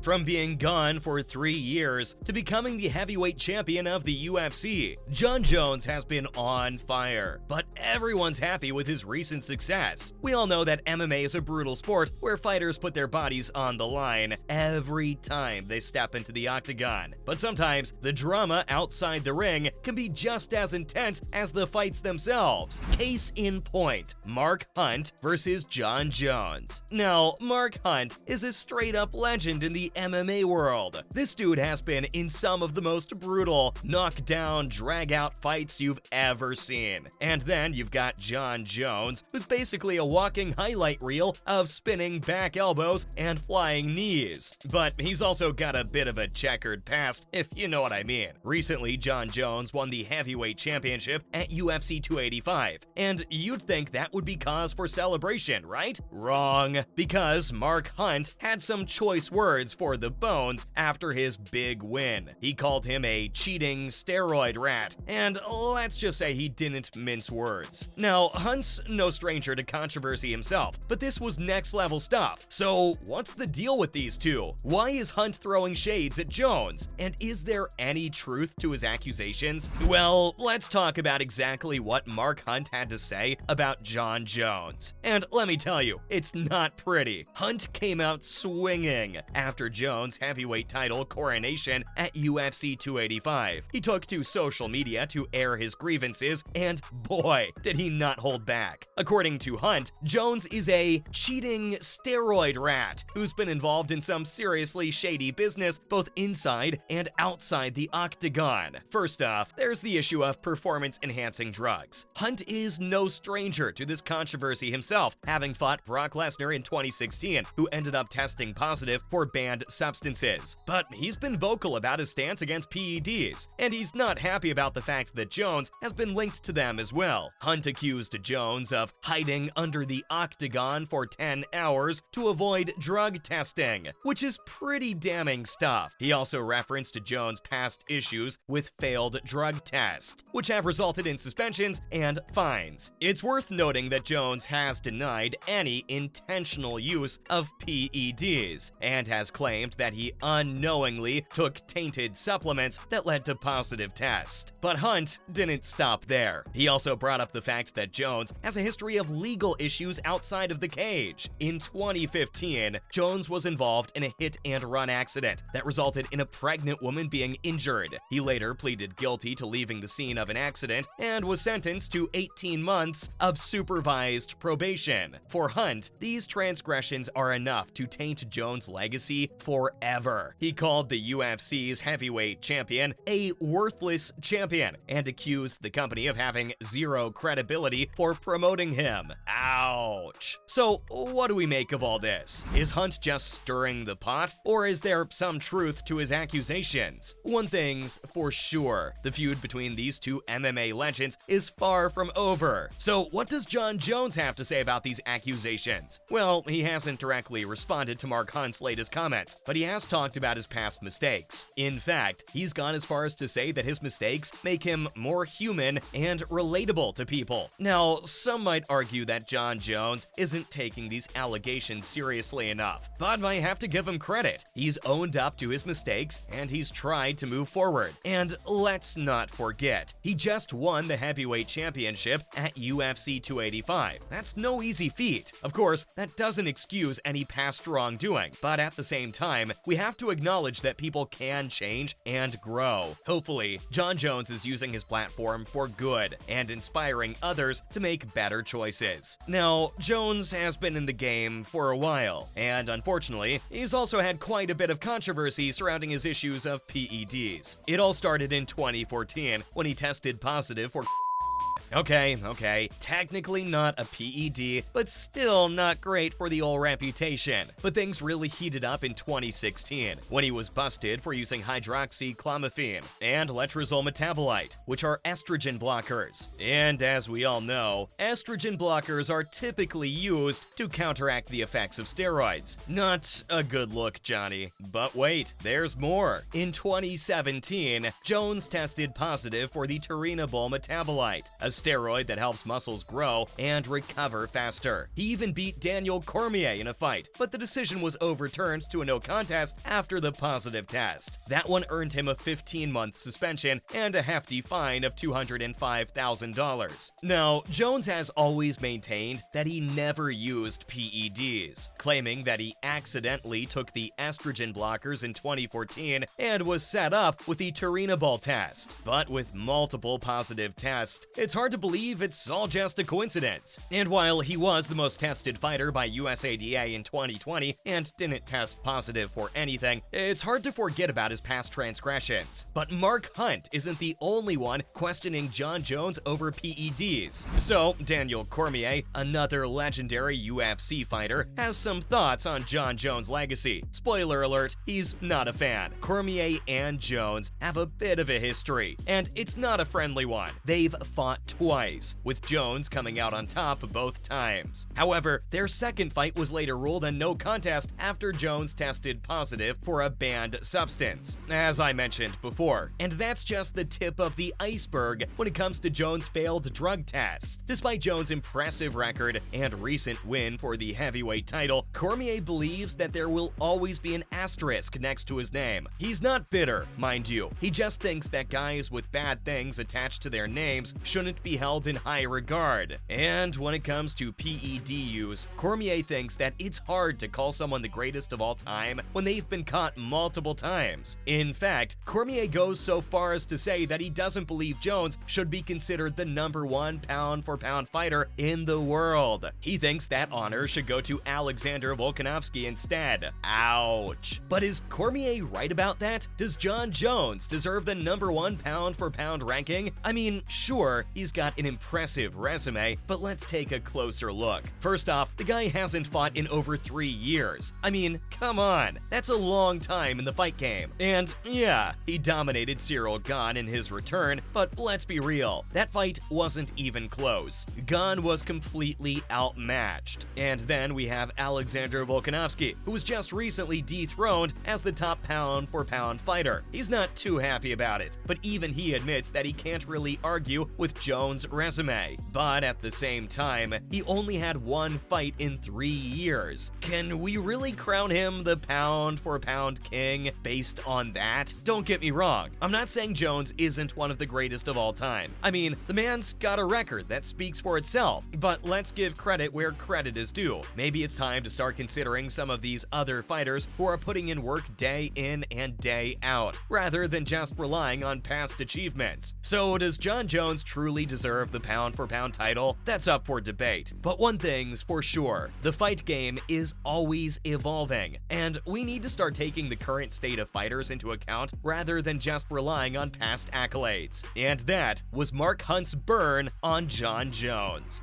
From being gone for 3 years to becoming the heavyweight champion of the UFC, Jon Jones has been on fire, but everyone's happy with his recent success. We all know that MMA is a brutal sport where fighters put their bodies on the line every time they step into the octagon. But sometimes the drama outside the ring can be just as intense as the fights themselves. Case in point, Mark Hunt versus Jon Jones. Now, Mark Hunt is a straight-up legend in the MMA world. This dude has been in some of the most brutal, knockdown, drag-out fights you've ever seen. And then you've got Jon Jones, who's basically a walking highlight reel of spinning back elbows and flying knees. But he's also got a bit of a checkered past, if you know what I mean. Recently, Jon Jones won the heavyweight championship at UFC 285, and you'd think that would be cause for celebration, right? Wrong, because Mark Hunt had some choice words for the Bones after his big win. He called him a cheating steroid rat, and let's just say he didn't mince words. Now, Hunt's no stranger to controversy himself, but this was next level stuff. So what's the deal with these two? Why is Hunt throwing shades at Jones? And is there any truth to his accusations? Well, let's talk about exactly what Mark Hunt had to say about Jon Jones. And let me tell you, it's not pretty. Hunt came out swinging after Jones' heavyweight title coronation at UFC 285. He took to social media to air his grievances, and boy, did he not hold back. According to Hunt, Jones is a cheating steroid rat who's been involved in some seriously shady business both inside and outside the octagon. First off, there's the issue of performance-enhancing drugs. Hunt is no stranger to this controversy himself, having fought Brock Lesnar in 2016, who ended up testing positive for banned substances. But he's been vocal about his stance against PEDs, and he's not happy about the fact that Jones has been linked to them as well. Hunt accused Jones of hiding under the octagon for 10 hours to avoid drug testing, which is pretty damning stuff. He also referenced Jones' past issues with failed drug tests, which have resulted in suspensions and fines. It's worth noting that Jones has denied any intentional use of PEDs and has claimed that he unknowingly took tainted supplements that led to positive tests. But Hunt didn't stop there. He also brought up the fact that Jones has a history of legal issues outside of the cage. In 2015, Jones was involved in a hit-and-run accident that resulted in a pregnant woman being injured. He later pleaded guilty to leaving the scene of an accident and was sentenced to 18 months of supervised probation. For Hunt, these transgressions are enough to taint Jones' legacy forever. He called the UFC's heavyweight champion a worthless champion and accused the company of having zero credibility for promoting him. Ouch. So, what do we make of all this? Is Hunt just stirring the pot, or is there some truth to his accusations? One thing's for sure, the feud between these two MMA legends is far from over. So, what does Jon Jones have to say about these accusations? Well, he hasn't directly responded to Mark Hunt's latest comments, but he has talked about his past mistakes. In fact, he's gone as far as to say that his mistakes make him more human and relatable to people. Now, some might argue that Jon Jones isn't taking these allegations seriously enough, but I have to give him credit. He's owned up to his mistakes and he's tried to move forward. And let's not forget, he just won the heavyweight championship at UFC 285. That's no easy feat. Of course, that doesn't excuse any past wrongdoing, but at the same time, we have to acknowledge that people can change and grow. Hopefully, Jon Jones is using his platform for good and inspiring others to make better choices. Now, Jones has been in the game for a while, and unfortunately, he's also had quite a bit of controversy surrounding his issues of PEDs. It all started in 2014 when he tested positive for Okay, technically not a PED, but still not great for the old reputation. But things really heated up in 2016, when he was busted for using hydroxychloroquine and letrozole metabolite, which are estrogen blockers. And as we all know, estrogen blockers are typically used to counteract the effects of steroids. Not a good look, Johnny. But wait, there's more. In 2017, Jones tested positive for the turinabol metabolite, a steroid that helps muscles grow and recover faster. He even beat Daniel Cormier in a fight, but the decision was overturned to a no contest after the positive test. That one earned him a 15-month suspension and a hefty fine of $205,000. Now, Jones has always maintained that he never used PEDs, claiming that he accidentally took the estrogen blockers in 2014 and was set up with the turinabol test. But with multiple positive tests, it's hard to believe it's all just a coincidence. And while he was the most tested fighter by USADA in 2020 and didn't test positive for anything, it's hard to forget about his past transgressions. But Mark Hunt isn't the only one questioning Jon Jones over PEDs. So, Daniel Cormier, another legendary UFC fighter, has some thoughts on Jon Jones' legacy. Spoiler alert, he's not a fan. Cormier and Jones have a bit of a history, and it's not a friendly one. They've fought twice, with Jones coming out on top both times. However, their second fight was later ruled a no contest after Jones tested positive for a banned substance, as I mentioned before. And that's just the tip of the iceberg when it comes to Jones' failed drug tests. Despite Jones' impressive record and recent win for the heavyweight title, Cormier believes that there will always be an asterisk next to his name. He's not bitter, mind you. He just thinks that guys with bad things attached to their names shouldn't be held in high regard. And when it comes to PED use, Cormier thinks that it's hard to call someone the greatest of all time when they've been caught multiple times. In fact, Cormier goes so far as to say that he doesn't believe Jones should be considered the #1 pound-for-pound fighter in the world. He thinks that honor should go to Alexander Volkanovski instead. Ouch. But is Cormier right about that? Does Jon Jones deserve the #1 pound-for-pound ranking? I mean, sure, he's got an impressive resume, but let's take a closer look. First off, the guy hasn't fought in over 3 years. I mean, come on, that's a long time in the fight game. And yeah, he dominated Cyril Gane in his return, but let's be real, that fight wasn't even close. Gane was completely outmatched. And then we have Alexander Volkanovski, who was just recently dethroned as the top pound-for-pound fighter. He's not too happy about it, but even he admits that he can't really argue with Jones' resume. But at the same time, he only had one fight in 3 years. Can we really crown him the pound-for-pound king based on that? Don't get me wrong, I'm not saying Jones isn't one of the greatest of all time. I mean, the man's got a record that speaks for itself, but let's give credit where credit is due. Maybe it's time to start considering some of these other fighters who are putting in work day in and day out, rather than just relying on past achievements. So does Jon Jones truly deserve the pound-for-pound title? That's up for debate. But one thing's for sure, the fight game is always evolving, and we need to start taking the current state of fighters into account rather than just relying on past accolades. And that was Mark Hunt's burn on Jon Jones.